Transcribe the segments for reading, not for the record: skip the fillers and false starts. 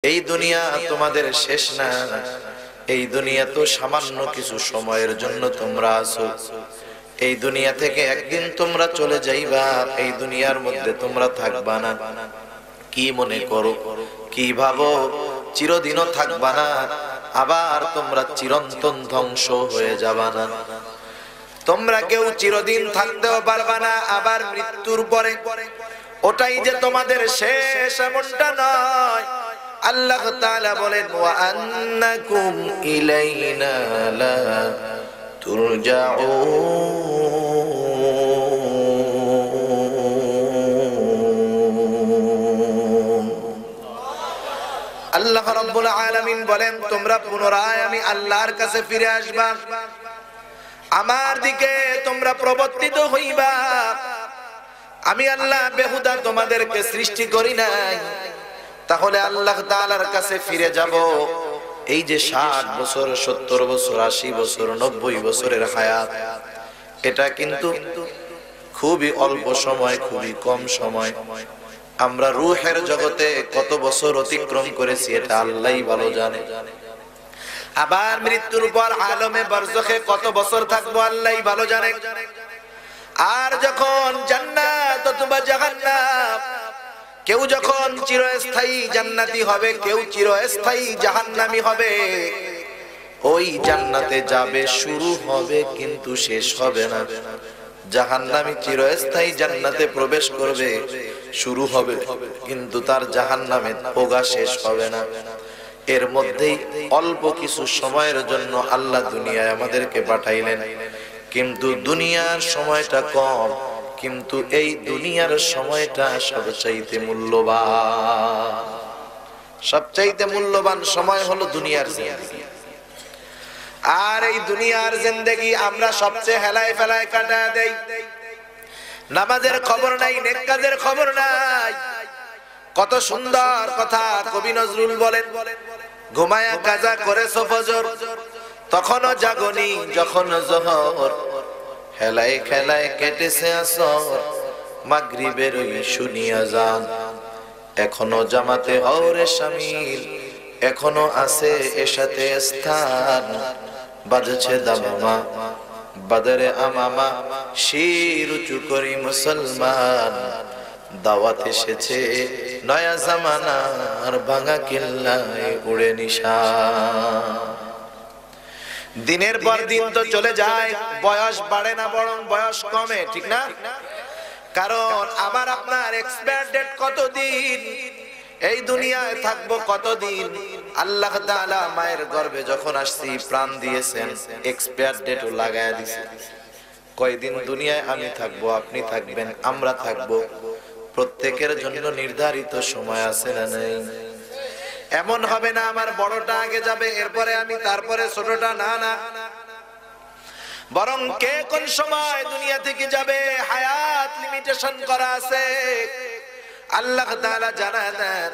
এই দুনিয়া তোমাদের শেষ না। এই দুনিয়া তো সামান্য কিছু সময়ের জন্য তোমরা আছো। এই দুনিয়া থেকে একদিন তোমরা চলে যাইবা। এই দুনিয়ার মধ্যে তোমরা থাকবা না। কি মনে করো, কি ভাবো চিরদিনও থাকবা না? আবার তোমরা চিরন্তন ধ্বংস হয়ে যাবা না? তোমরা কেউ চিরদিন থাকতেও পারবা না। আবার মৃত্যুর পরে ওটাই যে তোমাদের শেষ এমনটা নয়। আল্লাহ তাআলা বলেন ওয়া আন্নাকুম ইলাইনা লা তুরজাউন। আল্লাহ রাব্বুল আলামিন বলেন তোমরা পুনরায় আমি আল্লাহর কাছে ফিরে আসবা, আমার দিকে তোমরা প্রবর্তিত হইবা। আমি আল্লাহ বেহুদা তোমাদেরকে সৃষ্টি করি নাই। তাহলে আল্লাহ তাআলার কাছে ফিরে যাব। এই যে 60 বছর, 70 বছর, 80 বছর, 90 বছরের হায়াত, এটা কিন্তু খুবই অল্প সময়, খুবই কম সময়। আমরা রূহের জগতে কত বছর অতিক্রম করেছি এটা আল্লাহই ভালো জানে। আবার মৃত্যুর পর আলমে বারজাখে কত বছর থাকবো আল্লাহই ভালো জানে। আর যখন জান্নাত অথবা জাহান্নাম, কেউ যখন চিরস্থায়ী জান্নাতি হবে, কেউ চিরস্থায়ী জাহান্নামী হবে। ওই জান্নাতে যাবে, শুরু হবে কিন্তু শেষ হবে না। জাহান্নামী চিরস্থায়ী জান্নাতে প্রবেশ করবে, শুরু হবে কিন্তু তার জাহান্নামে পোগা শেষ হবে না। এর মধ্যেই অল্প কিছু সময়ের জন্য আল্লাহ দুনিয়ায় আমাদেরকে পাঠাইলেন, কিন্তু দুনিয়ার সময়টা কম। কিন্তু এই দুনিয়ার সময়টা সবচাইতে মূল্যবান। সবচাইতে মূল্যবান সময় হলো দুনিয়ার জিন্দেগি। আর এই দুনিয়ার জিন্দেগি আমরা সবচেয়ে হেলায় ফেলায় কাটায় দেই। নামাজের খবর নাই, নেক কাজের খবর নাই। কত সুন্দর কথা কবি নজরুল বলেন, ঘুমায়া কাজা করেছো ফজর, তখনও জাগনি যখন জোহর, হেলায় খেলায় কেটেছে আসর, মাগরিবের ওই শুনিয়া যান, এখনো জামাতে হওরে শামিল, এখনো আছে এসাতে স্থান, বাজছে দামামা বাদরে আমামা, শির উঁচু করি মুসলমান, দাওয়াত এসেছে নয়া জামানার, ভাঙা কিল্লায় উড়ে নিশান। দিনের পর দিন তো চলে যায়, বয়স বাড়ে না বরং বয়স কমে, ঠিক না? কারণ আমার আপনার এক্সপায়ার ডেট কতদিন, এই দুনিয়ায় থাকবো কতদিন। আল্লাহ তাআলা মায়ের গর্ভে যখন আসছি প্রাণ দিয়েছেন, এক্সপায়ার ডেটও লাগায়া দিয়েছেন। কয়দিন দুনিয়ায় আমি থাকবো, আপনি থাকবেন, আমরা থাকবো, প্রত্যেকের জন্য নির্ধারিত সময় আছে না নেই? এমন হবে না আমার বড়টা আগে যাবে এরপরে আমি, তারপরে ছোটটা, না না। বরং কে কোন সময় দুনিয়া থেকে যাবে হায়াত লিমিটেশন করা আছে। আল্লাহ তাআলা জানায় দেন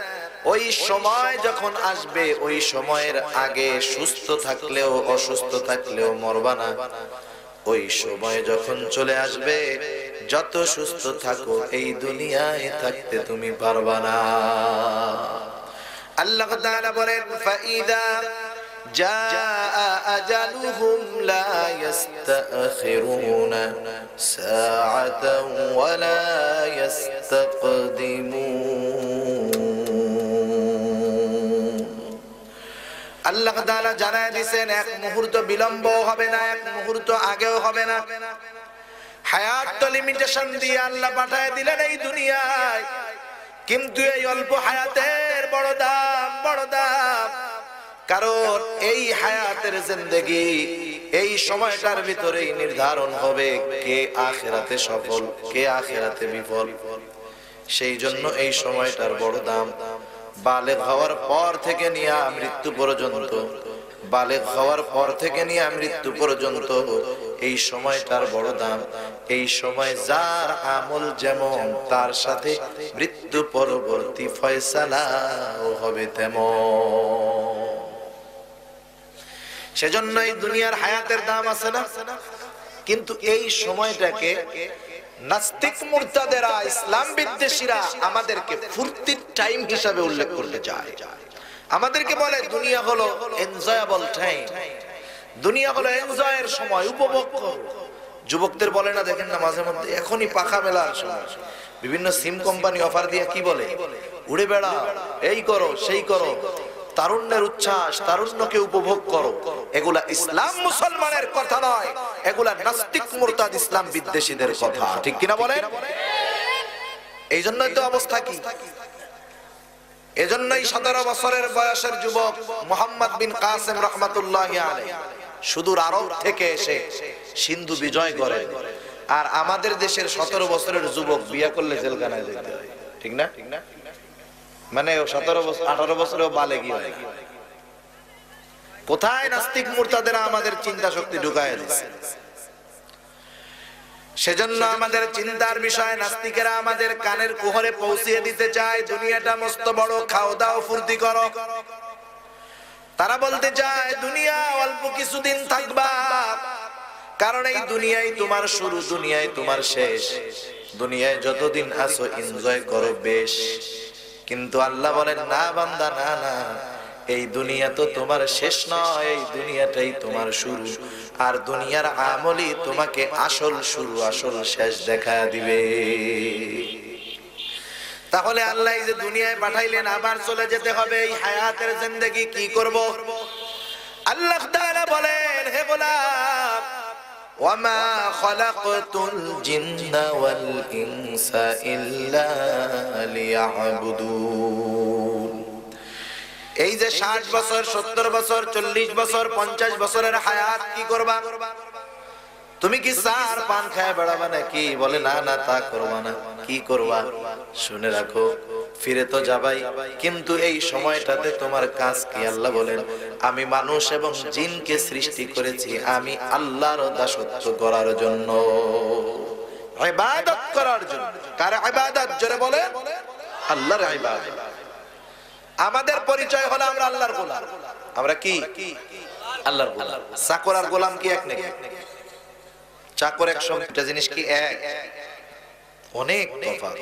ওই সময় যখন আসবে, ওই সময়ের আগে সুস্থ থাকলেও অসুস্থ থাকলেও মরবা না। ওই সময় যখন চলে আসবে, যত সুস্থ থাকো এই দুনিয়ায় থাকতে তুমি পারবা না। আল্লাহ তাআলা বলেন ফাইদা জাআ আজালুহুম লা ইস্তাখিরুনা সাআতান ওয়া লা ইস্তাকদিমুন। আল্লাহ তাআলা জানায় দিয়েছেন এক মুহূর্ত বিলম্ব হবে না, এক মুহূর্ত আগেও হবে না। হায়াত তো লিমিটেশন দিয়ে আল্লাহ পাঠায় দিলেন এই দুনিয়ায়, কিন্তু এই অল্প হায়াতের বড় দাম, বড় দাম। কারণ এই হায়াতের জিন্দেগি, এই সময়টার ভিতরেই নির্ধারণ হবে কে আখিরাতে সফল, কে আখিরাতে বিফল। সেই জন্য এই সময়টার বড় দাম। বালেগ হওয়ার পর থেকে নিয়ে মৃত্যু পর্যন্ত, বালেগ হওয়ার পর থেকে নিয়ে মৃত্যু পর্যন্ত এই সময়টার বড় দাম। এই সময় যার আমল যেমন, তার সাথে মৃত্যু পরবর্তী ফয়সালাও হবে তেমন। সেজন্য এই দুনিয়ার হায়াতের দাম আছে না? কিন্তু এই সময়টাকে নাস্তিক মুরতাদেরা, ইসলাম বিদ্বেষীরা আমাদেরকে ফুর্তির টাইম হিসাবে উল্লেখ করতে চায়। আমাদেরকে বলে দুনিয়া হলো এনজয়েবল টাইম, দুনিয়া হলো এনজয়ের সময়, উপভোগ করো। যুবকদের বলে না, দেখেন না মাঝে মধ্যে এখনই পাখা মেলার সময় বিভিন্ন সিম কোম্পানি অফার দিয়ে কি বলে, উড়ে বেড়া, এই করো সেই করো, তারুণ্যের উচ্ছ্বাস, তারুণ্যকে উপভোগ করো। এগুলা ইসলাম মুসলমানের কথা নয়, এগুলা নাস্তিক মুরতাদ ইসলাম বিদ্বেষীদের কথা, ঠিক কিনা বলেন? এই জন্যই তো অবস্থা কি, এজন্যই 17 বছরের বয়সের যুবক মুহাম্মদ বিন কাসেম রাহমাতুল্লাহি আলাইহি সুদূর আরব থেকে এসে সিন্ধু বিজয় করে। আর আমাদের দেশের 17 বছরের যুবক বিয়ে করলে জেলখানায় যেতে হয়, ঠিক না? মানে 17 বছর 18 বছরেও বালেগী হয়। কোথায় নাস্তিক মুরতাদেরা আমাদের চিন্তা শক্তি ঢুকায় দিচ্ছে। সেজন্য আমাদের চিন্তার বিষয় নাস্তিকেরা আমাদের কানের কুহরে পৌঁছিয়ে দিতে চায় দুনিয়াটা মস্ত বড়, খাও দাও ফুর্তি করো। তারা বলতে চায় দুনিয়া অল্প কিছুদিন থাকবা, কারণ এই দুনিয়ায় তোমার শুরু, দুনিয়ায় তোমার শেষ। দুনিয়ায় যতদিন আছো এনজয় করো বেশ। কিন্তু আল্লাহ বলেন না বান্দা, না না, এই দুনিয়া তো তোমার শেষ নয়, এই দুনিয়াটাই তোমার শুরু। আর দুনিয়ার আমলই তোমাকে আসল শুরু আসল শেষ দেখা দিবে। তাহলে আল্লাহ যে দুনিয়ায় পাঠাইলেন আবার চলে যেতে হবে, এই হায়াতের জিন্দেগি কি করব? আল্লাহ তাআলা বলেন, হে গোলাম, ওয়ামা খালাকতুল জিন্না ওয়াল ইনসা ইল্লা লিয়াবুদুন। এই যে 60 বছর, 70 বছর, 40 বছর, 50 বছরের হায়াত কি করবা? তুমি কি সার পান খায় বেড়াবা নাকি? বলে না না, তা করবা না। কি করবা? শুনে রাখো, ফিরে তো যাবাই, কিন্তু এই সময়টাতে তোমার কাজ কি? আল্লাহ বলেন, আমি মানুষ এবং জিনকে সৃষ্টি করেছি আমি আল্লাহর দাসত্ব করার জন্য, ইবাদত করার জন্য। কার ইবাদত? জোরে বলে, আল্লাহর ইবাদত। আমাদের পরিচয় হলো আমরা আল্লাহর গোলাম। আমরা কি? আল্লাহর গোলাম। চাকর আর গোলাম কি এক নাকি? চাকর একসঙ্গে জিনিস কি এক? অনেক তফাৎ।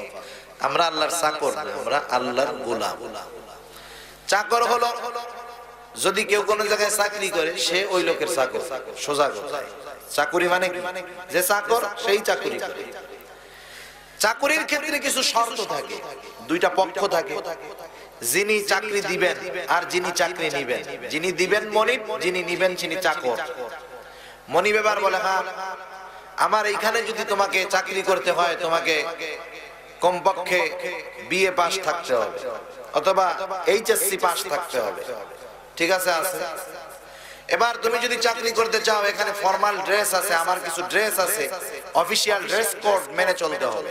আমরা আল্লাহর চাকর না, আমরা আল্লাহর গোলাম। চাকর হলো যদি কেউ কোন জায়গায় চাকরি করে, সে ওই লোকের চাকর, সোজা কথা। চাকরি মানে কি? যে চাকর সেই চাকরি করে। চাকরির ক্ষেত্রে কিছু শর্ত থাকে, দুইটা পক্ষ থাকে। যিনি চাকরি দিবেন আর যিনি চাকরি নিবেন। যিনি দিবেন মনিব, যিনি নিবেন তিনি চাকর। মনিব এবার বলে, হ্যাঁ আমার এইখানে যদি তোমাকে চাকরি করতে হয়, তোমাকে কমপক্ষে বিএ পাস থাকতে হবে অথবা এইচএসসি পাস থাকতে হবে। ঠিক আছে, আছে। এবার তুমি যদি চাকরি করতে চাও, এখানে ফর্মাল ড্রেস আছে, আমার কিছু ড্রেস আছে, অফিশিয়াল ড্রেস কোড মেনে চলতে হবে।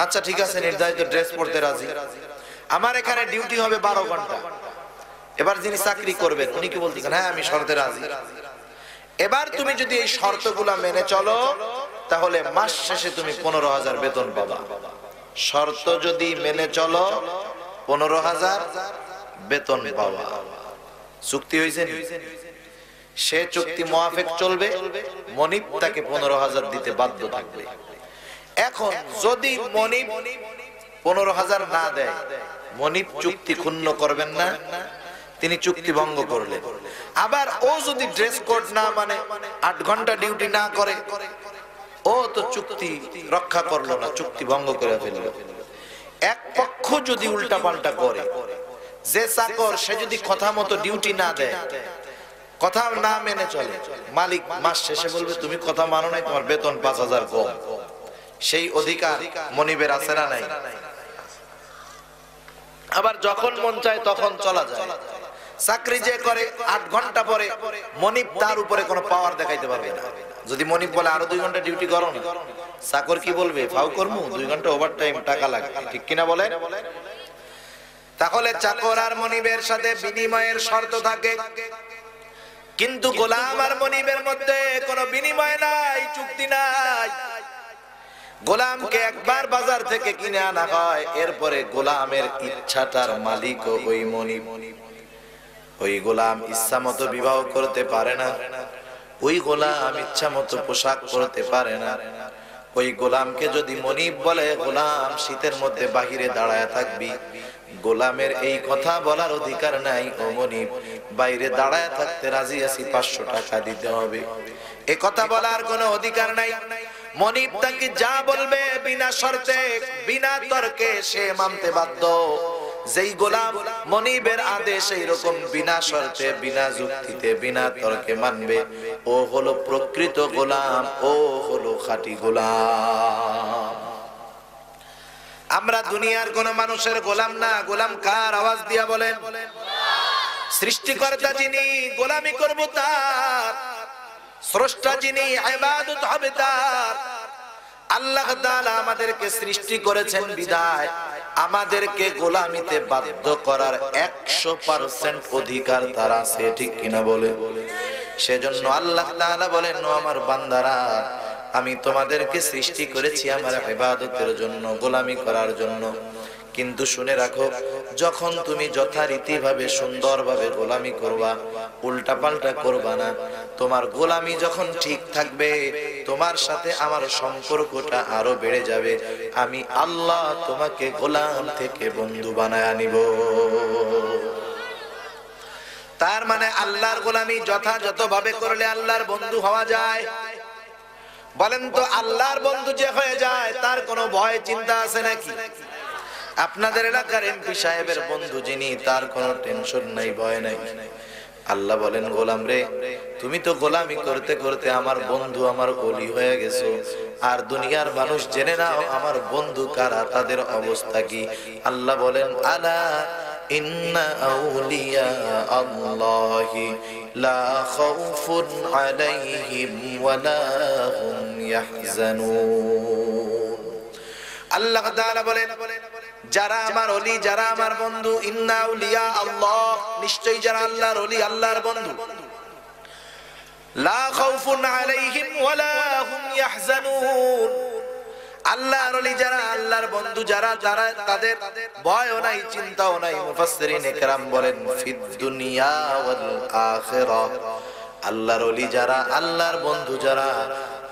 আচ্ছা ঠিক আছে, নির্ধারিত ড্রেস পরতে রাজি। আমার এখানে ডিউটি হবে 12 ঘন্টা। এবার যিনি চাকরি করবেন উনি কি বলতেন, হ্যাঁ আমি শর্তে রাজি। এবার তুমি যদি এই শর্তগুলো মেনে চলো, তাহলে মাস শেষে তুমি 15,000 বেতন পাবা। শর্ত যদি মেনে চলো, 15,000 বেতন পাবা। চুক্তি হয়েছে? সে চুক্তি মোয়াফেক চলবে, মনিব তাকে 15,000 দিতে বাধ্য থাকবে। এখন যদি মনিব 15,000 না দেয়, মনিব চুক্তি ক্ষুণ্ণ করবেন না, তিনি চুক্তি ভঙ্গ করলেন। আবার ও যদি ড্রেস কোড না মানে, 8 ঘন্টা ডিউটি না করে, ও তো চুক্তি রক্ষা করলো না, চুক্তি ভঙ্গ করে ফেলল। এক পক্ষ যদি উল্টা পাল্টা করে, যে চাকর সে যদি কথা মতো ডিউটি না দেয়, কথা না মেনে চলে, মালিক মাস শেষে বলবে তুমি কথা মানো নাই, তোমার বেতন 5,000 কম। সেই অধিকার মনিবের আছে না নাই? আবার যখন মন চায় তখন চলা যায়। চাকরি যে করে 8 ঘন্টা পরে মনিব তার উপরে কোনো পাওয়ার দেখাইতে পারবে না। যদি মনিব বলে আরো 2 ঘন্টা ডিউটি করো না, চাকর কি বলবে, ফাউ করমু, 2 ঘন্টা ওভারটাইম টাকা লাগবে, ঠিক কিনা বলেন? তাহলে চাকর আর মনিবের সাথে বিনিময়ের শর্ত থাকে, কিন্তু গোলাম আর মনিবের মধ্যে কোনো বিনিময় নাই, চুক্তি নাই। গোলামকে একবার বাজার থেকে কিনে আনা হয়, এরপরে গোলামের ইচ্ছাটার মালিক ওই মনিব। ওই গোলাম ইচ্ছা মতো বিবাহ করতে পারে না, ওই গোলাম ইচ্ছা মতো পোশাক পরতে পারে না। ওই গোলামকে যদি মনিব বলে, গোলাম শীতের মধ্যে বাহিরে দাঁড়ায় থাকবি, গোলামের এই কথা বলার অধিকার নাই, ও মনিব বাইরে দাঁড়ায় থাকতে রাজি আছি, 500 টাকা দিতে হবে, এ কথা বলার কোনো অধিকার নাই। মনিব তাকে যা বলবে বিনা শর্তে বিনা তর্কে সে মানতে বাধ্য। যেই গোলাম মনিবের আদেশ এইরকম বিনা শর্তে বিনা যুক্তিতে বিনা তর্কে মানবে, ও হলো প্রকৃত গোলাম, ও হলো খাঁটি গোলাম। আমরা দুনিয়ার কোন মানুষের গোলাম না। গোলাম কার? আওয়াজ দিয়া বলেন। সৃষ্টিকর্তা যিনি, গোলামি করব তার। স্রষ্টা যিনি, ইবাদত হবে তার। আল্লাহ তাআলা আমাদেরকে সৃষ্টি করেছেন বিদায় আমাদেরকে গোলামিতে বাধ্য করার 100% অধিকার তার আছে, ঠিক কিনা বলে? সেজন্য আল্লাহ তাআলা বলেন, ও আমার বান্দারা, আমি তোমাদেরকে সৃষ্টি করেছি আমার ইবাদতের জন্য, গোলামি করার জন্য। কিন্তু শুনে রাখো, যখন তুমি যথারীতি ভাবে সুন্দরভাবে গোলামি করবা, উল্টা পাল্টা করবা না, তোমার গোলামি যখন ঠিক থাকবে, তোমার সাথে আমার সম্পর্কটা আরো বেড়ে যাবে। আমি আল্লাহ তোমাকে গোলাম থেকে বন্ধু বানায় আনিব। তার মানে আল্লাহর গোলামি যথাযথভাবে করলে আল্লাহর বন্ধু হওয়া যায়। বলেন তো, আল্লাহর বন্ধু যে হয়ে যায় তার কোনো ভয় চিন্তা আছে নাকি? আপনাদের এলাকার এমপি সাহেবের বন্ধু যিনি, তার কোনো টেনশন নাই, ভয় নাই। আল্লাহ বলেন, গোলাম রে, তুমি তো গোলামি করতে করতে আমার বন্ধু, আমার ওলি হয়ে গেছো। আর দুনিয়ার মানুষ জেনে নাও আমার বন্ধু কারা, তাদের অবস্থা কি। আল্লাহ বলেন, আলা ইন্না আউলিয়া আল্লাহি লা খাউফুন আলাইহিম ওয়ালা হুম ইয়াহজানুন। আল্লাহ তাআলা বলেন, যারা আমার ওলি, যারা আমার বন্ধু, ইন্না আউলিয়া আল্লাহ, নিশ্চয়ই যারা আল্লাহর ওলি, আল্লাহর বন্ধু, লা খাউফুন আলাইহিম ওয়ালা হুম ইয়াহজানুন। আল্লাহর ওলি যারা, আল্লাহর বন্ধু যারা, তাদের ভয়ও নাই, চিন্তাও নাই। মুফাসসিরিন ইকরাম বলেন, ফিদ দুনিয়া ওয়াল আখিরাহ, আল্লাহর ওলি যারা, আল্লাহর বন্ধু যারা,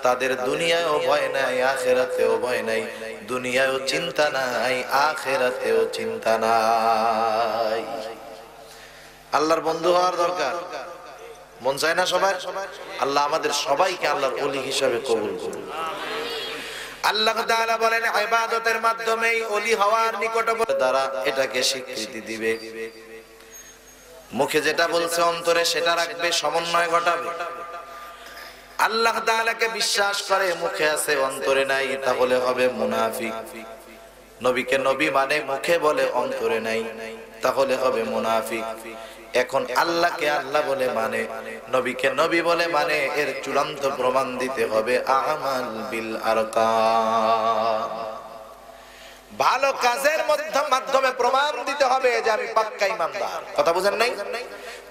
তাদের দুনিয়ায়ও ভয় নাই, আখিরাতেও ভয় নাই। দুনিয়ায়ও চিন্তা নাই, আখিরাতেও চিন্তা নাই। আল্লাহর বন্ধু হওয়ার দরকার, মন চায় না সবার? আল্লাহ আমাদের সবাইকে আল্লাহর ওলি হিসাবে কবুল করুন। আল্লাহ তাআলা বলেন, ইবাদতের মাধ্যমেই ওলি হওয়ার নিকটবর্তী দ্বারা এটাকে স্বীকৃতি দিবে। মুখে যেটা বলছে অন্তরে সেটা রাখবে, সমন্বয় ঘটাবে। আল্লাহ তাআলাকে বিশ্বাস করে, মুখে আছে অন্তরে নাই, তাহলে হবে মুনাফিক। নবীকে নবী মানে, মুখে বলে অন্তরে নাই, তাহলে হবে মুনাফিক। এখন আল্লাহকে আল্লাহ বলে মানে, নবীকে নবী বলে মানে, এর চূড়ান্ত প্রমাণ দিতে হবে আমাল বিল আরকান। ভালো কাজের মাধ্যমে প্রমাণ দিতে হবে যে আমি পাক্কা ঈমানদার। কথা বুঝেন নাই?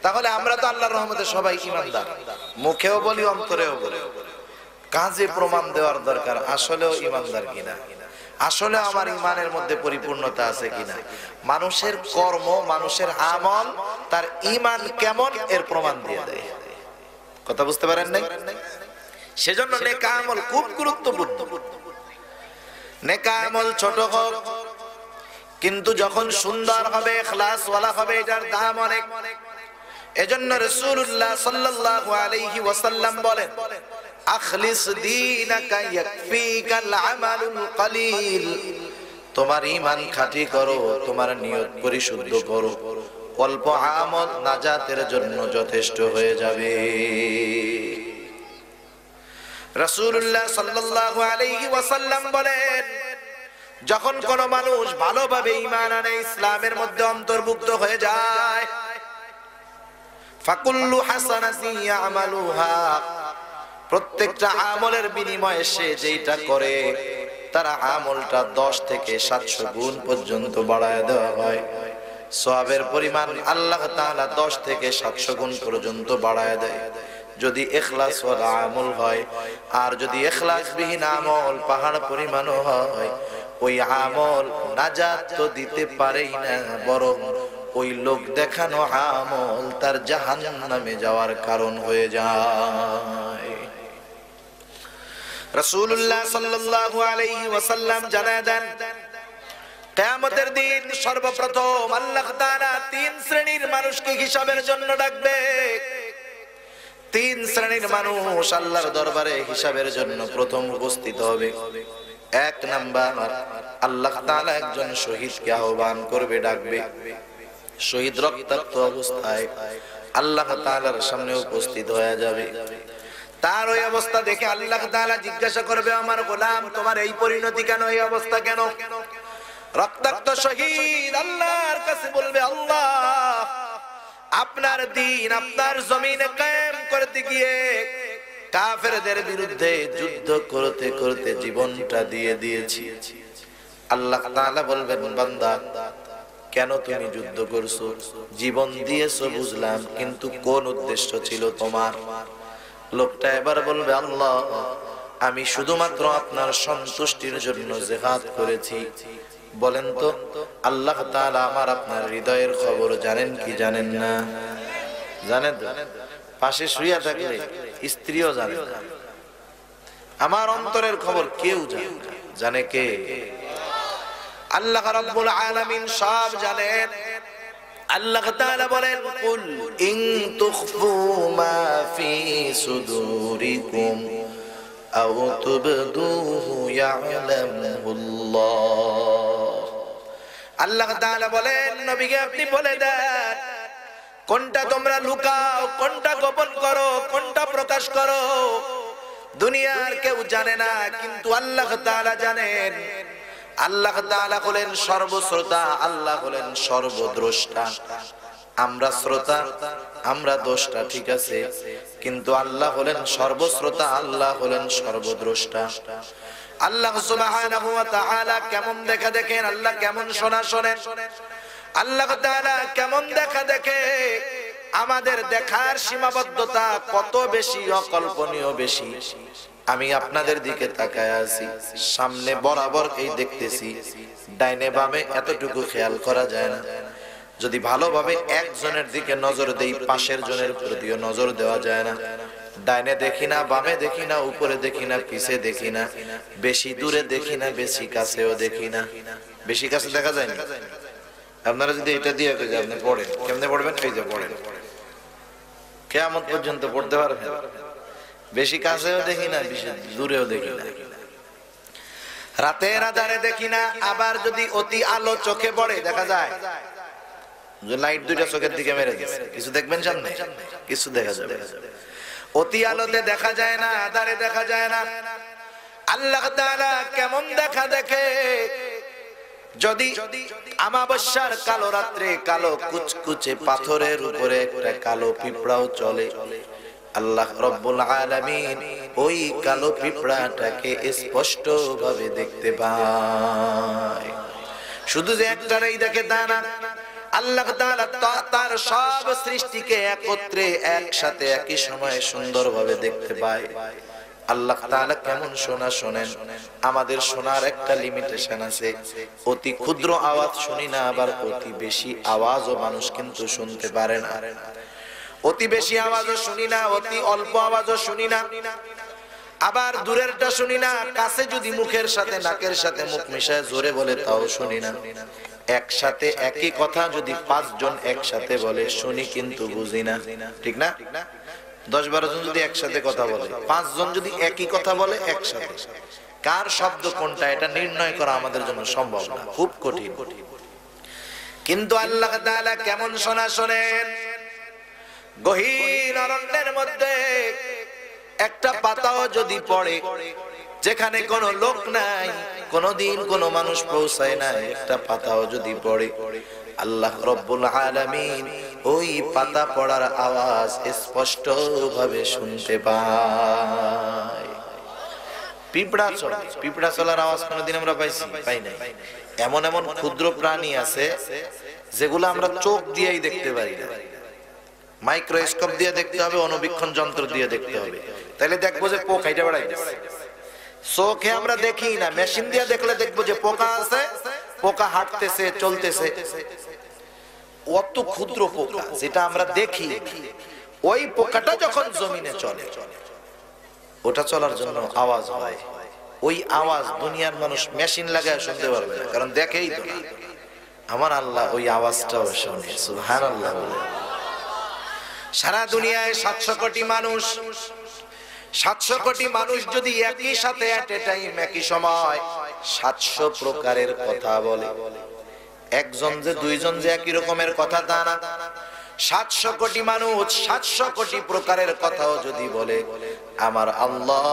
তাহলে আমরা তো আল্লাহর রহমতে সবাই ঈমানদার, মুখেও বলি অন্তরেও বলি। কাজে প্রমাণ দেওয়ার দরকার, আসলেও ঈমানদার কিনা, আসলে আমার ঈমানের মধ্যে পরিপূর্ণতা আছে কিনা। মানুষের কর্ম, মানুষের আমল তার ঈমান কেমন এর প্রমাণ দিয়ে দেয়। কথা বুঝতে পারেন নাই? সেজন্য নেক আমল খুব গুরুত্বপূর্ণ। নেক আমল ছোট হোক, কিন্তু যখন সুন্দর হবে, ইখলাস ওয়ালা হবে, এটার দাম অনেক। এজন্য রাসূলুল্লাহ সাল্লাল্লাহু আলাইহি ওয়াসাল্লাম বলেন, আখলিস দীনাকা ইয়াকফিকাল আমালুল কলিল। তোমার ঈমান খাঁটি করো, তোমার নিয়ত পরিশুদ্ধ করো, অল্প আমল নাজাতের জন্য যথেষ্ট হয়ে যাবে। রাসূলুল্লাহ সাল্লাল্লাহু আলাইহি ওয়াসাল্লাম বলেন, যখন কোন মানুষ ভালোভাবে ঈমান আনে, ইসলামের মধ্যে অন্তর্ভুক্ত হয়ে যায়, ফাকুল্লু হাসানাতিন ইয়ামালুহা, প্রত্যেকটা আমলের বিনিময়ে সে যেটা করে তার আমলটা 10 থেকে 700 গুণ পর্যন্ত বাড়ায় দেওয়া হয়। সওয়াবের পরিমাণ আল্লাহ তাআলা 10 থেকে 700 গুণ পর্যন্ত বাড়ায় দেয় যদি ইখলাস ওয়ালা আমল হয়। আর যদি ইখলাসবিহীন আমল পাহাড় পরিমাণও হয়, ওই আমল নাজাত তো দিতে পারেই না, বরং ওই লোক দেখানো আমল তার জাহান্নামে যাওয়ার কারণ হয়ে যায়। রাসূলুল্লাহ সাল্লাল্লাহু আলাইহি ওয়াসাল্লাম জানায় দেন, কিয়ামতের দিন সর্বপ্রথম আল্লাহ তাআলা তিন শ্রেণীর মানুষকে হিসাবের জন্য ডাকবে। তিন শ্রেণীর মানুষ আল্লাহর দরবারে হিসাবের জন্য প্রথম উপস্থিত হবে। এক নাম্বার, আল্লাহ তাআলা একজন শহীদকে আহ্বান করবে, ডাকবে। শহীদ রক্তাক্ত অবস্থায় আল্লাহ তাআলার সামনে উপস্থিত হয়ে যাবে। তার ওই অবস্থা দেখে আল্লাহ তাআলা জিজ্ঞাসা করবে, আমার গোলাম তোমার এই পরিণতি কেন, এই অবস্থা কেন? রক্তাক্ত শহীদ আল্লাহর কাছে বলবে, আল্লাহ আপনার দ্বীন আপনার জমিনে কায়েম করতে গিয়ে কাফেরদের বিরুদ্ধে যুদ্ধ করতে করতে জীবনটা দিয়ে দিয়েছি। আল্লাহ তাআলা বলবেন, বান্দা কেন তুমি যুদ্ধ করছো? জীবন দিয়েছো বুঝলাম, কিন্তু কোন উদ্দেশ্য ছিল তোমার? লোকটা এবার বলবে, আল্লাহ আমি শুধুমাত্র আপনার সন্তুষ্টির জন্য জিহাদ করেছি। বলেন তো আল্লাহ তাআলা আমার আপনার হৃদয়ের খবর জানেন কি জানেন না? জানেন তো? পাশে শুয়ে থাকলে স্ত্রীও জানে না, আমার অন্তরের খবর কেউ জানে না। জানে কে? আল্লাহ রাব্বুল আলামিন সব জানেন। আল্লাহ তাআলা বলেন, কুল ইন তুখফু মা ফি সুদুরিকুম আও তুবদুহু ইয়ালামুল্লাহ। আল্লাহ তাআলা বলেন, নবীকে আপনি বলে দেন কোনটা তোমরা লুকাও, কোনটা গোপন করো, কোনটা প্রকাশ করো। দুনিয়ার কেউ জানে না, কিন্তু আল্লাহ তাআলা জানেন। আল্লাহ তাআলা হলেন সর্বশ্রোতা, আল্লাহ হলেন সর্বদ্রষ্টা। আমরা শ্রোতা, আমরা দ্রষ্টা, ঠিক আছে, কিন্তু আল্লাহ হলেন সর্বশ্রোতা, আল্লাহ হলেন সর্বদ্রষ্টা। আল্লাহ সুবহানাহু ওয়া তাআলা কেমন দেখা দেখেন, আল্লাহ কেমন শোনা শোনেন। আল্লাহ তাআলা কেমন দেখা দেখে, আমাদের দেখার সীমাবদ্ধতা কত বেশি, অকল্পনীয় বেশি। আমি আপনাদের দিকে তাকায় আছি, সামনে বরাবর এই দেখতেছি, ডাইনে বামে এতটুকু খেয়াল করা যায় না। যদি ভালোভাবে একজনের দিকে নজর দেই, পাশের জনের প্রতিও নজর দেওয়া যায় না। ডাইনে দেখি না, বামে দেখি না, উপরে দেখি না, পিছে দেখি না, বেশি দূরে দেখি না, বেশি কাছেও দেখি না। বেশি কাছে দেখা যায় না। আপনারা যদি এটা দিয়ে আপনি পড়েন, কেমনে পড়বেন? এই যে পড়েন, কিয়ামত পর্যন্ত পড়তে পারবেন। বেশি কাছেও দেখি না, বেশি দূরেও দেখি না, রাতের আধারে দেখি না। আবার যদি অতি আলো চোখে পড়ে দেখা যায়, লাইট দুইটা চোখের দিকে মেরে দিচ্ছে, কিছু দেখবেন সামনে, কিছু দেখা যাবে। অতি আলোতে দেখা যায় না, আধারে দেখা যায় না। আল্লাহ তাআলা কেমন দেখা দেখে, যদি আমাবস্যার কালো রাত্রে কালো কুচকুচে পাথরের উপরে একটা কালো পিঁপড়াও চলে, আল্লাহ রব্বুল আলামিন ওই কালো পিঁপড়াটাকে স্পষ্ট ভাবে দেখতে পায়। শুধু যে একটারই দেখে তা না, আল্লাহ তাআলা তার সব সৃষ্টিকে একত্রে একসাথে একই সময়ে সুন্দরভাবে দেখতে পায়। আল্লাহ তাআলা কেমন শোনা শোনেন। আমাদের শোনার একটা লিমিটেশন আছে, অতি ক্ষুদ্র আওয়াজ শুনি না, আবার অতি বেশি আওয়াজও মানুষ কিন্তু শুনতে পারে না। অতি বেশি আওয়াজও শুনি না, অতি অল্প আওয়াজও শুনি না, আবার দূরেরটা শুনি না। কাছে যদি মুখের সাথে নাকের সাথে মুখ মিশায় জোরে বলে তাও শুনি না। একসাথে একই কথা যদি 5 জন একসাথে বলে শুনি, কিন্তু বুঝি না, ঠিক না? 10-12 জন যদি একসাথে কথা বলে, 5 জন যদি একই কথা বলে একসাথে, কার শব্দ কোনটা এটা নির্ণয় করা আমাদের জন্য সম্ভব না, খুব কঠিন। কিন্তু আল্লাহ তাআলা কেমন শোনা শোনেন। গহীন অরণ্যের মধ্যে একটা পাতাও যদি পড়ে, যেখানে কোনো লোক নাই, কোনদিন কোনো মানুষ পৌঁছায় না, একটা পাতাও যদি পড়ে, আল্লাহ রব্বুল আলামিন ওই পাতা পড়ার আওয়াজ স্পষ্ট ভাবে শুনতে পায়। পিঁপড়া চলে, পিঁপড়া চলার আওয়াজ কোনদিন আমরা পাইছি? পাই নাই। এমন এমন ক্ষুদ্র প্রাণী আছে যেগুলো আমরা চোখ দিয়েই দেখতে পারি না, মাইক্রোস্কোপ দিয়ে দেখতে হবে, অনুবীক্ষণ যন্ত্র দিয়ে দেখতে হবে, তাহলে দেখবো যে পোকা এটা বেড়াইতেছে। চোখে আমরা দেখি না, মেশিন দিয়ে দেখলে দেখবো যে পোকা আছে, পোকা হাঁটতেছে, চলতেছে। অত ক্ষুদ্র পোকা যেটা আমরা দেখি, ওই পোকাটা যখন জমিনে চলে, ওটা চলার জন্য আওয়াজ হয়। ওই আওয়াজ দুনিয়ার মানুষ মেশিন লাগায় শুনতে পারবে না, কারণ দেখেই তো না। আমার আল্লাহ ওই আওয়াজটাও শোনে, সুবহানাল্লাহ বলে। সারা দুনিয়ায় 700 কোটি মানুষ, 700 কোটি মানুষ যদি একই সাথে এট এ টাইম একই সময় 700 প্রকারের কথা বলে, একজন যে দুইজন যে একই রকমের কথা তা না, 700 কোটি মানুষ 700 কোটি প্রকারের কথাও যদি বলে, আমার আল্লাহ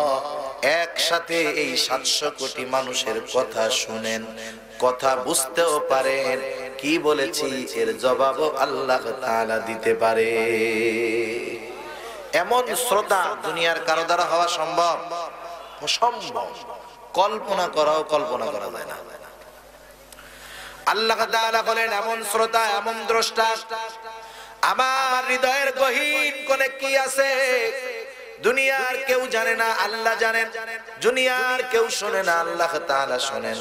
একসাথে এই 700 কোটি মানুষের কথা শুনেন, কথা বুঝতেও পারেন, কি বলেছি এর জবাবও আল্লাহ তাআলা দিতে পারে। এমন শ্রোতা দুনিয়ার কারো দ্বারা হওয়া সম্ভব? অসম্ভব, কল্পনা করাও কল্পনা করা যায় না। আল্লাহ তাআলা বলেন এমন শ্রোতা, এমন দ্রষ্টা, আমার হৃদয়ের গহীন কোণে কি আছে দুনিয়ার কেউ জানে না, আল্লাহ জানেন। দুনিয়ার কেউ শোনে না, আল্লাহ তাআলা শোনেন।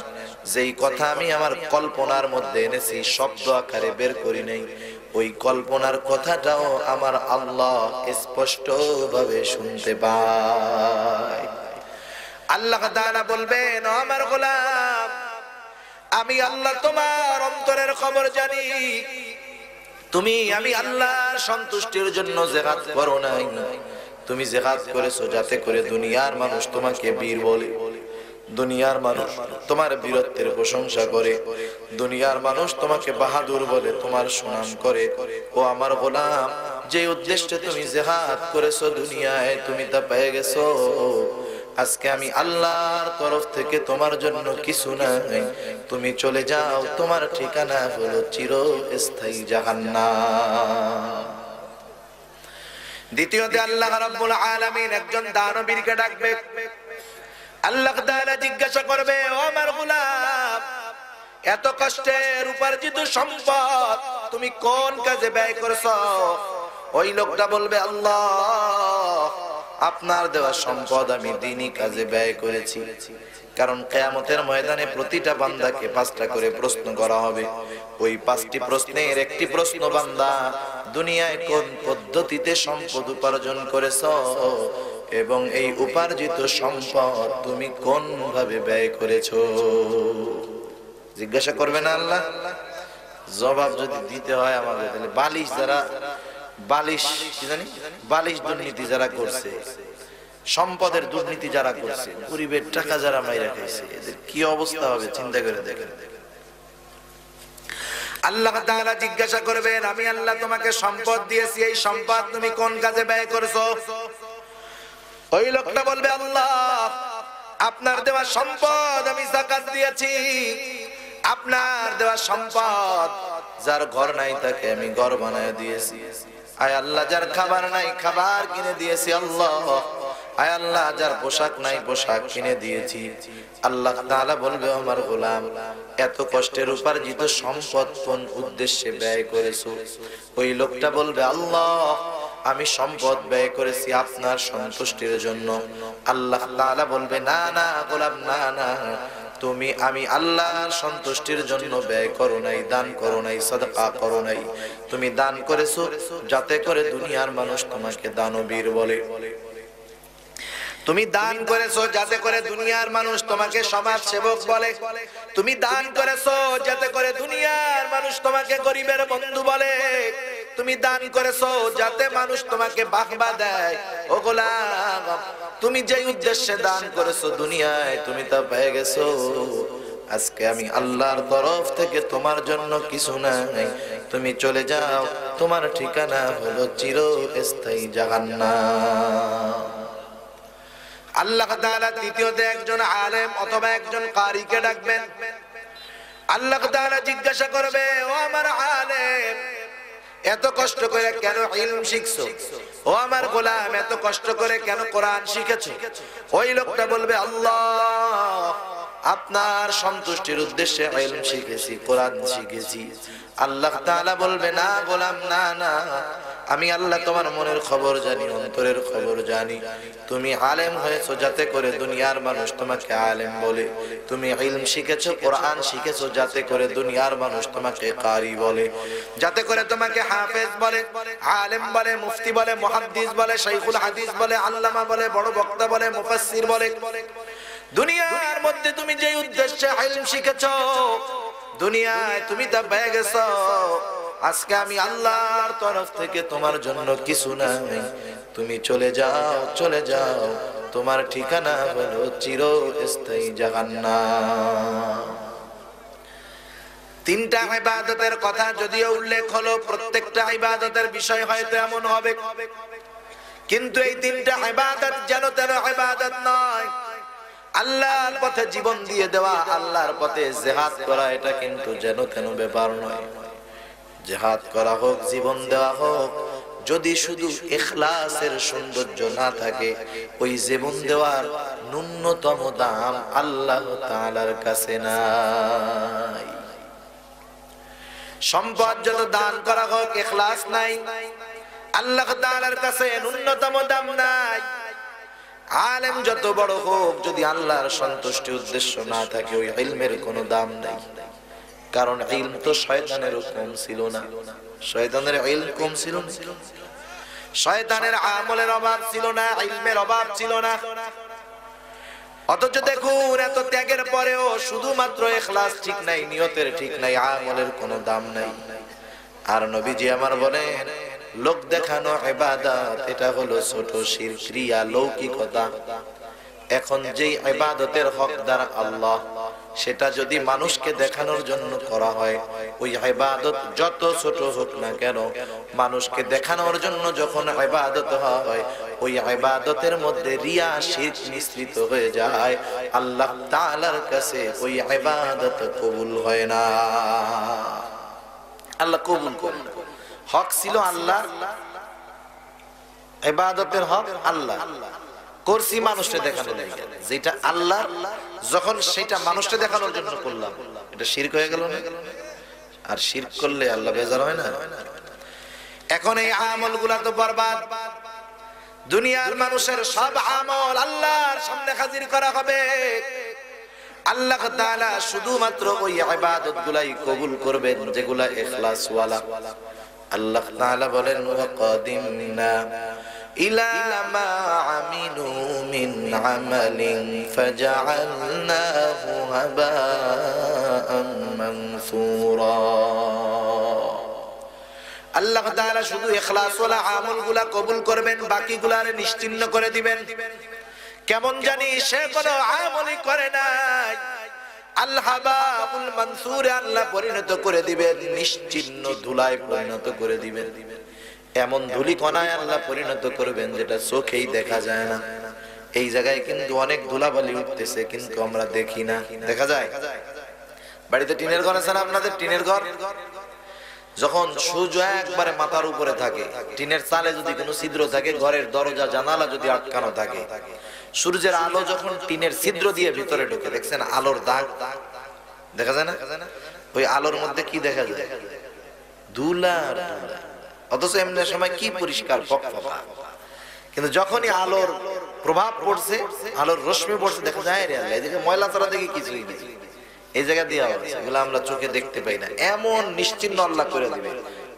যেই কথা আমি আমার কল্পনার মধ্যে এনেছি, শব্দ আকারে বের করি নাই, ওই কল্পনার কথাটাও আমার আল্লাহ স্পষ্ট ভাবে শুনতে পায়। আল্লাহ তাআলা বলবেন, ও আমার গোলাম, আমি আল্লাহ তোমার অন্তরের খবর জানি। আমি আল্লাহর সন্তুষ্টির জন্য জিহাদ করো নাই, তুমি জিহাদ করেছো যাতে করে দুনিয়ার মানুষ তোমাকে বীর বলে, দুনিয়ার মানুষ তোমার বীরত্বের প্রশংসা করে, দুনিয়ার মানুষ তোমাকে বাহাদুর বলে, তোমার সুনাম করে। ও আমার গোলাম, যে উদ্দেশ্যে তুমি জিহাদ করেছো দুনিয়ায়, তুমি তা পেয়ে গেছো। আজকে আমি আল্লাহর তরফ থেকে তোমার জন্য কিছু নাই, তুমি চলে যাও, তোমার ঠিকানা হলো চিরস্থায়ী জাহান্নাম। দ্বিতীয়তে আল্লাহ রাব্বুল আলামিন একজন দানবীরকে ডাকবে। আল্লাহ তাআলা জিজ্ঞাসা করবে, ও আমার গোলাম, এত কষ্টের উপার্জিত সম্পদ তুমি কোন কাজে ব্যয় করেছো? ওই লোকটা বলবে, আল্লাহ, আপনার দেওয়া সম্পদ আমি দ্বীনি কাজে ব্যয় করেছি। কারণ কিয়ামতের ময়দানে প্রতিটা বান্দাকে 5টা করে প্রশ্ন করা হবে। ওই 5টি প্রশ্নের একটি প্রশ্ন, বান্দা দুনিয়ায় কোন পদ্ধতিতে সম্পদ উপার্জন করেছো এবং এই উপার্জিত সম্পদ তুমি কোন ভাবে ব্যয় করেছো, জিজ্ঞাসা করবে না আল্লাহ? জবাব যদি দিতে হয় আমাদের, তাহলে বালিশ দুর্নীতি যারা করছে, সম্পদের দুর্নীতি যারা করছে, গরিবের টাকা যারা মাইরা খাইছে, এদের কি অবস্থা হবে চিন্তা করে দেখেন। আল্লাহ তাআলা জিজ্ঞাসা করবেন, আমি আল্লাহ তোমাকে সম্পদ দিয়েছি, এই সম্পদ তুমি কোন কাজে ব্যয় করেছো? ওই লোকটা বলবে, আল্লাহ, আপনার দেওয়া সম্পদ আমি যাকাত দিয়েছি। আপনার দেওয়া সম্পদ, যার ঘর নাই তাকে আমি ঘর বানায় দিয়েছি। আয় আল্লাহ, যার খাবার নাই খাবার কিনে দিয়েছি। আল্লাহ, আয় আল্লাহ, যার পোশাক নাই পোশাক কিনে দিয়েছি। আল্লাহ তাআলা বলবে, আমার গোলাম, এত কষ্টের উপার্জিত সম্পদ কোন উদ্দেশ্যে ব্যয় করেছো? ওই লোকটা বলবে, আল্লাহ, আমি সম্পদ ব্যয় করেছি আপনার সন্তুষ্টির জন্য। আল্লাহ তাআলা বলবে, না না গোলাম, না না, আমি আল্লাহর সন্তুষ্টির জন্য ব্যয় করো নাই, দান করো নাই, সাদকা করো নাই। তুমি দান করেছো যাতে করে দুনিয়ার মানুষ তোমাকে দানবীর বলে। তুমি দান করেছো যাতে করে দুনিয়ার মানুষ তোমাকে সমাজ সেবক বলে। তুমি দান করেছো যাতে করে দুনিয়ার মানুষ তোমাকে গরিবের বন্ধু বলে। তুমি দান করেছো যাতে মানুষ তোমাকে বাহবা দেয়। ও গোলাম, তুমি যে উদ্দেশ্যে দান করেছো দুনিয়ায়, তুমি তা পেয়ে গেছো। আজকে আমি আল্লাহর তরফ থেকে তোমার জন্য কিছু নাই, তুমি চলে যাও, তোমার ঠিকানা হলো চিরস্থায়ী জাহান্নাম। আল্লাহ তাআলা দ্বিতীয়তে একজন আলেম অথবা একজন কারিকে ডাকবেন। আল্লাহ তাআলা জিজ্ঞাসা করবে, ও আমার আলেম, এত কষ্ট করে কেন ইলম শিখছো? ও আমার গোলাম, এত কষ্ট করে কেন কোরআন শিখেছো? ওই লোকটা বলবে, আল্লাহ, আপনার সন্তুষ্টির উদ্দেশ্যে ইলম শিখেছি, কোরআন শিখেছি। আল্লাহ তাআলা বলবে, না গোলাম, না না, আমি আল্লাহ তোমার মনের খবর জানি, অন্তরের খবর জানি। তুমি আলেম হয়েছো যাতে করে দুনিয়ার মানুষ তোমাকে আলেম বলে। তুমি ইলম শিখেছো, কোরআন শিখেছো যাতে করে দুনিয়ার মানুষ তোমাকে কারি বলে, যাতে করে তোমাকে হাফেজ বলে, আলেম বলে, মুফতি বলে, মুহাদ্দিস বলে, শাইখুল হাদিস বলে, আল্লামা বলে, বড় বক্তা বলে, মুফাসসির বলে। দুনিয়ার মধ্যে তুমি যে উদ্দেশ্যে ইলম শিখেছো, দুনিয়ায় তুমি তা পেয়ে গেছো। আজকে আমি আল্লাহর তরফ থেকে তোমার জন্য কিছু নাই, তুমি চলে যাও, চলে যাও, তোমার ঠিকানা হলো চিরস্থায়ী জাহান্নাম। তিনটা ইবাদতের কথা যদিও উল্লেখ হলো, প্রত্যেকটা ইবাদতের বিষয় হয়তো এমন হবে, কিন্তু এই তিনটা ইবাদত যেন তেন ইবাদত নয়। আল্লাহর পথে জীবন দিয়ে দেওয়া, আল্লাহর পথে জিহাদ করা, এটা কিন্তু যেন তেন ব্যাপার নয়। জিহাদ করা হোক, জীবন দেওয়া হোক, যদি শুধু ইখলাসের সৌন্দর্য না থাকে, ওই জীবন দেওয়ার ন্যূনতম দাম আল্লাহ তাআলার কাছে নাই। সম্পদ যত দান করা হোক, ইখলাস নাই, আল্লাহ তাআলার কাছে ন্যূনতম দাম নাই। আলেম যত বড় হোক, যদি আল্লাহর সন্তুষ্টি উদ্দেশ্য না থাকে, ওই ইলমের কোনো দাম নাই। কারণ ইলম তো শয়তানেরও কম ছিল না, শয়তানের ইলম কম ছিল না, শয়তানের আমলের অভাব ছিল না, ইলমের অভাব ছিল না। অথচ দেখুন, এত ত্যাগের পরেও শুধুমাত্র ইখলাস ঠিক নাই, নিয়তের ঠিক নাই, আমলের কোনো দাম নাই। আর নবীজি আমার বলেন, লোক দেখানো ইবাদত, এটা হলো ছোট শিরক, ক্রিয়া, লৌকিকতা। এখন যেই ইবাদতের হকদার আল্লাহ, সেটা যদি মানুষকে দেখানোর জন্য করা হয়, ওই ইবাদত যত ছোট হোক না কেন, মানুষকে দেখানোর জন্য যখন ইবাদত হয়, ওই ইবাদতের মধ্যে রিয়া, শিরক মিশ্রিত হয়ে যায়, আল্লাহ তাআলার কাছে ওই ইবাদত কবুল হয় না, আল্লাহ কবুল করেন না। হক ছিল আল্লাহ, ইবাদতের হক আল্লাহ, করছি মানুষকে দেখানোর জন্য। যেটা আল্লাহ, যখন সেটা মানুষকে দেখানোর জন্য করলাম, এটা শিরক হয়ে গেল না? আর শিরক করলে আল্লাহ বেজার হয় না? এখন এই আমলগুলা তো বরবাদ। দুনিয়ার মানুষের সব আমল আল্লাহর সামনে হাজির করা হবে, আল্লাহ তাআলা শুধুমাত্র ওই ইবাদতগুলাই কবুল করবেন যেগুলা ইখলাস ওয়ালা। আল্লাহ তাআলা বলেন, ওয়াকাদিমনা ইলা মা আমিলু মিন আমালিন ফাজআলনাহু হাবাআন মানসুরা। আল্লাহ তাআলা শুধু ইখলাস ওয়ালা আমলগুলা কবুল করবেন, বাকিগুলারে নিশ্চিহ্ন করে দিবেন। কেমন জানি সে কোনো আমলই করে নাই, আল হাবাউল মানসুরে আল্লাহ পরিণত করে দিবেন, নিশ্চিহ্ন ধুলায় পরিণত করে দিবেন। এমন ধুলিকণায় আল্লাহ পরিণত করবেন যেটা চোখেই দেখা যায় না। এই জায়গায় কিন্তু অনেক ধুলাবালি উঠতেছে, কিন্তু আমরা দেখি না। দেখা যায় বাড়িতে টিনের ঘর আছে না আপনাদের? টিনের ঘর যখন সূর্য একবারে মাথার উপরে থাকে, টিনের চালে যদি কোনো ছিদ্র থাকে, ঘরের দরজা জানালা যদি আটকানো থাকে, সূর্যের আলো যখন টিনের ছিদ্র দিয়ে ভিতরে ঢোকে, দেখছেন আলোর দাগ দেখা যায় না? ওই আলোর মধ্যে কি দেখা যায়? ধুলার ধুলা। অথচ এমনি সময় কি পরিষ্কার ফকফকা, কিন্তু যখনই আলোর প্রভাব পড়ছে, আলোর রশ্মি পড়ছে, দেখা যায় রে আল্লাহ, এদিকে ময়লা ছাড়া দেখি কিছুই নেই। এই জায়গা দিয়ে এগুলো আমরা চোখে দেখতে পাই না, এমন নিশ্চিহ্ন আল্লাহ করে দিবে,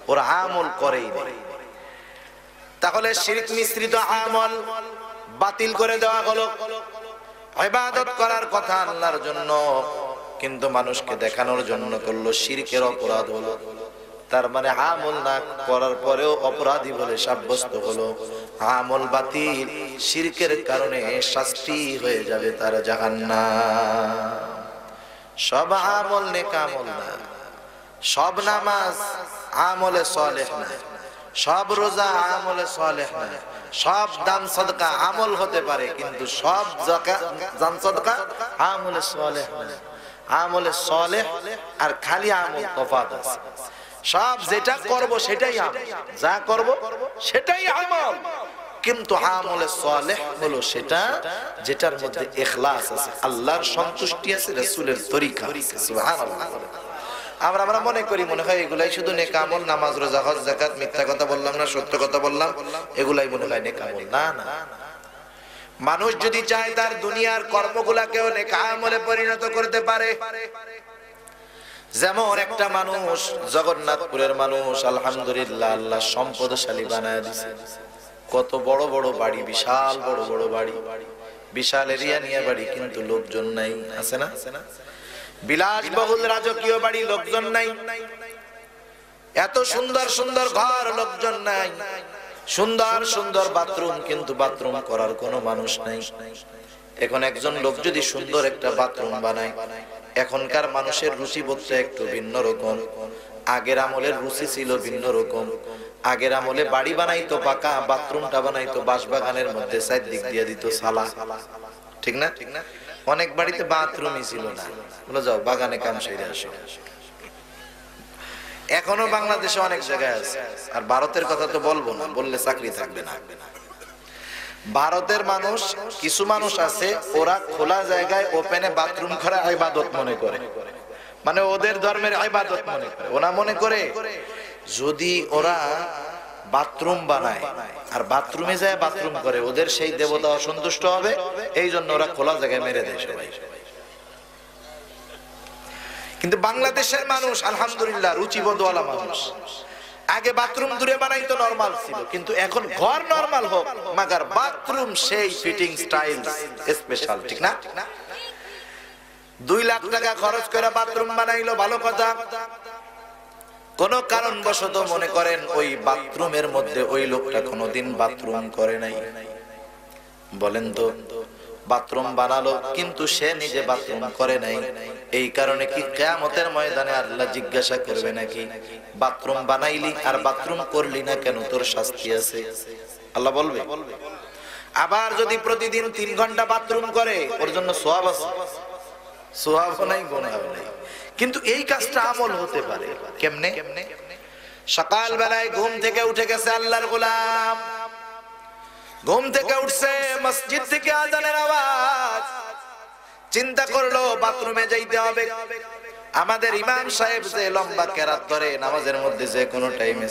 ওরা আমল করেই না। তাহলে শিরক মিশ্রিত আমল বাতিল করে দেওয়া হলো। ইবাদত করার কথা আল্লাহর জন্য, কিন্তু মানুষকে দেখানোর জন্য করলো, শিরকের অপরাধ হলো। তার মানে আমল না করার পরেও অপরাধী বলে সাব্যস্ত হলো, আমল বাতিল, শিরকের কারণে শাস্তি হয়ে যাবে তার জাহান্নাম। সব আমল নেক আমল না, সব নামাজ আমলে সালেহ না, সব রোজা আমলে সালেহ না, সব দান সদকা আমল হতে পারে, কিন্তু সব যাকাত দান সদকা আমলে সালেহ না। আমলে সালেহ আর খালি আমল তফাৎ আছে। সব যেটা করব সেটাই আমল, যা করব সেটাই আমল, কিন্তু আমলে সালেহ হলো সেটা যেটার মধ্যে ইখলাস আছে, আল্লাহর সন্তুষ্টি আছে, রাসূলের তরিকা আছে। সুবহানাল্লাহ। আমরা মনে করি, মনে হয় এগুলাই শুধু নেক আমল, নামাজ রোজা হজ যাকাত, মিথ্যা কথা বললাম না, সত্য কথা বললাম, এগুলাই মনে হয় নেক আমল। না না, মানুষ যদি চায় তার দুনিয়ার কর্মগুলাকেও নেক আমলে পরিণত করতে পারে। যেমন একটা মানুষ, জগন্নাথপুরের মানুষ, আলহামদুলিল্লাহ, আল্লাহ সম্পদশালী বানায় দিয়েছে, কত বড় বড় বাড়ি, বিশাল বড় বড় বাড়ি, বিশাল এরিয়া নিয়ে বাড়ি, কিন্তু লোকজন নাই, আছে না? বিলাসবহুল রাজকীয় বাড়ি, লোকজন নাই। এত সুন্দর সুন্দর ঘর, লোকজন নাই। সুন্দর সুন্দর বাথরুম, কিন্তু বাথরুম করার কোনো মানুষ নাই। এখন একজন লোক যদি সুন্দর একটা বাথরুম বানায়, এখনকার মানুষের রুচিবোধটা একটু ভিন্ন রকম। আগের আমলের রুচি ছিল ভিন্ন রকম। আগের আমলে বাড়ি বানাইতো পাকা, বাথরুমটা বানাইতো বাঁশবাগানের মধ্যে, সাইড দিক দিয়ে দিত সালা, ঠিক না? অনেক বাড়িতে বাথরুমই ছিল না, বলে যাও বাগানে কাম সেরে আসো। এখনো বাংলাদেশে অনেক জায়গায় আছে। আর ভারতের কথা তো বলবো না, বললে চাকরি থাকবে না। ভারতের মানুষ, কিছু মানুষ আছে, ওরা খোলা জায়গায় ওপেনে বাথরুম করা ইবাদত মনে করে, মানে ওদের ধর্মের ইবাদত মনে করে। ওরা মনে করে যদি ওরা বাথরুম বানায় আর বাথরুমে যায় বাথরুম করে, ওদের সেই দেবতা অসন্তুষ্ট হবে, এই জন্য ওরা খোলা জায়গায় মেরে দেয় সবাই। কিন্তু বাংলাদেশের মানুষ আলহামদুলিল্লাহ রুচিবোধওয়ালা মানুষ। আগে বাথরুম দূরে বানাইতো, নরমাল ছিল, কিন্তু এখন ঘর নরমাল হোক, মাগার বাথরুম সেই ফিটিং স্টাইল স্পেশাল, ঠিক না? 2 লাখ টাকা খরচ করে বাথরুম বানাইলো, ভালো কথা। কোন কারণবশত মনে করেন ওই বাথরুমের মধ্যে ওই লোকটা কোনোদিন বাথরুম করে নাই, বলেন তো? বাথরুম বানালো কিন্তু সে নিজে বাথরুম করে নাই। এই কারণে কি কিয়ামতের ময়দানে আল্লাহ জিজ্ঞাসা করবে নাকি, বাথরুম বানাইলি আর বাথরুম করলি না কেন, তোর শাস্তি আছে? আল্লাহ বলবে। আবার যদি প্রতিদিন 3 ঘন্টা বাথরুম করে, ওর জন্য সওয়াব আছে, সওয়াব নাই, গুনাহ নাই। কিন্তু এই কাজটা আমল হতে পারে কেমনে? সকাল বেলায় ঘুম থেকে উঠে গেছে আল্লাহর গোলাম, ঘুম থেকে উঠছে, মসজিদ থেকে আযানের আওয়াজ, চিন্তা করলো বাথরুমে যাইতে হবে। আমাদের ইমাম সাহেব যে লম্বা কেরাত করে নামাজের মধ্যে, যে কোনো টাইমে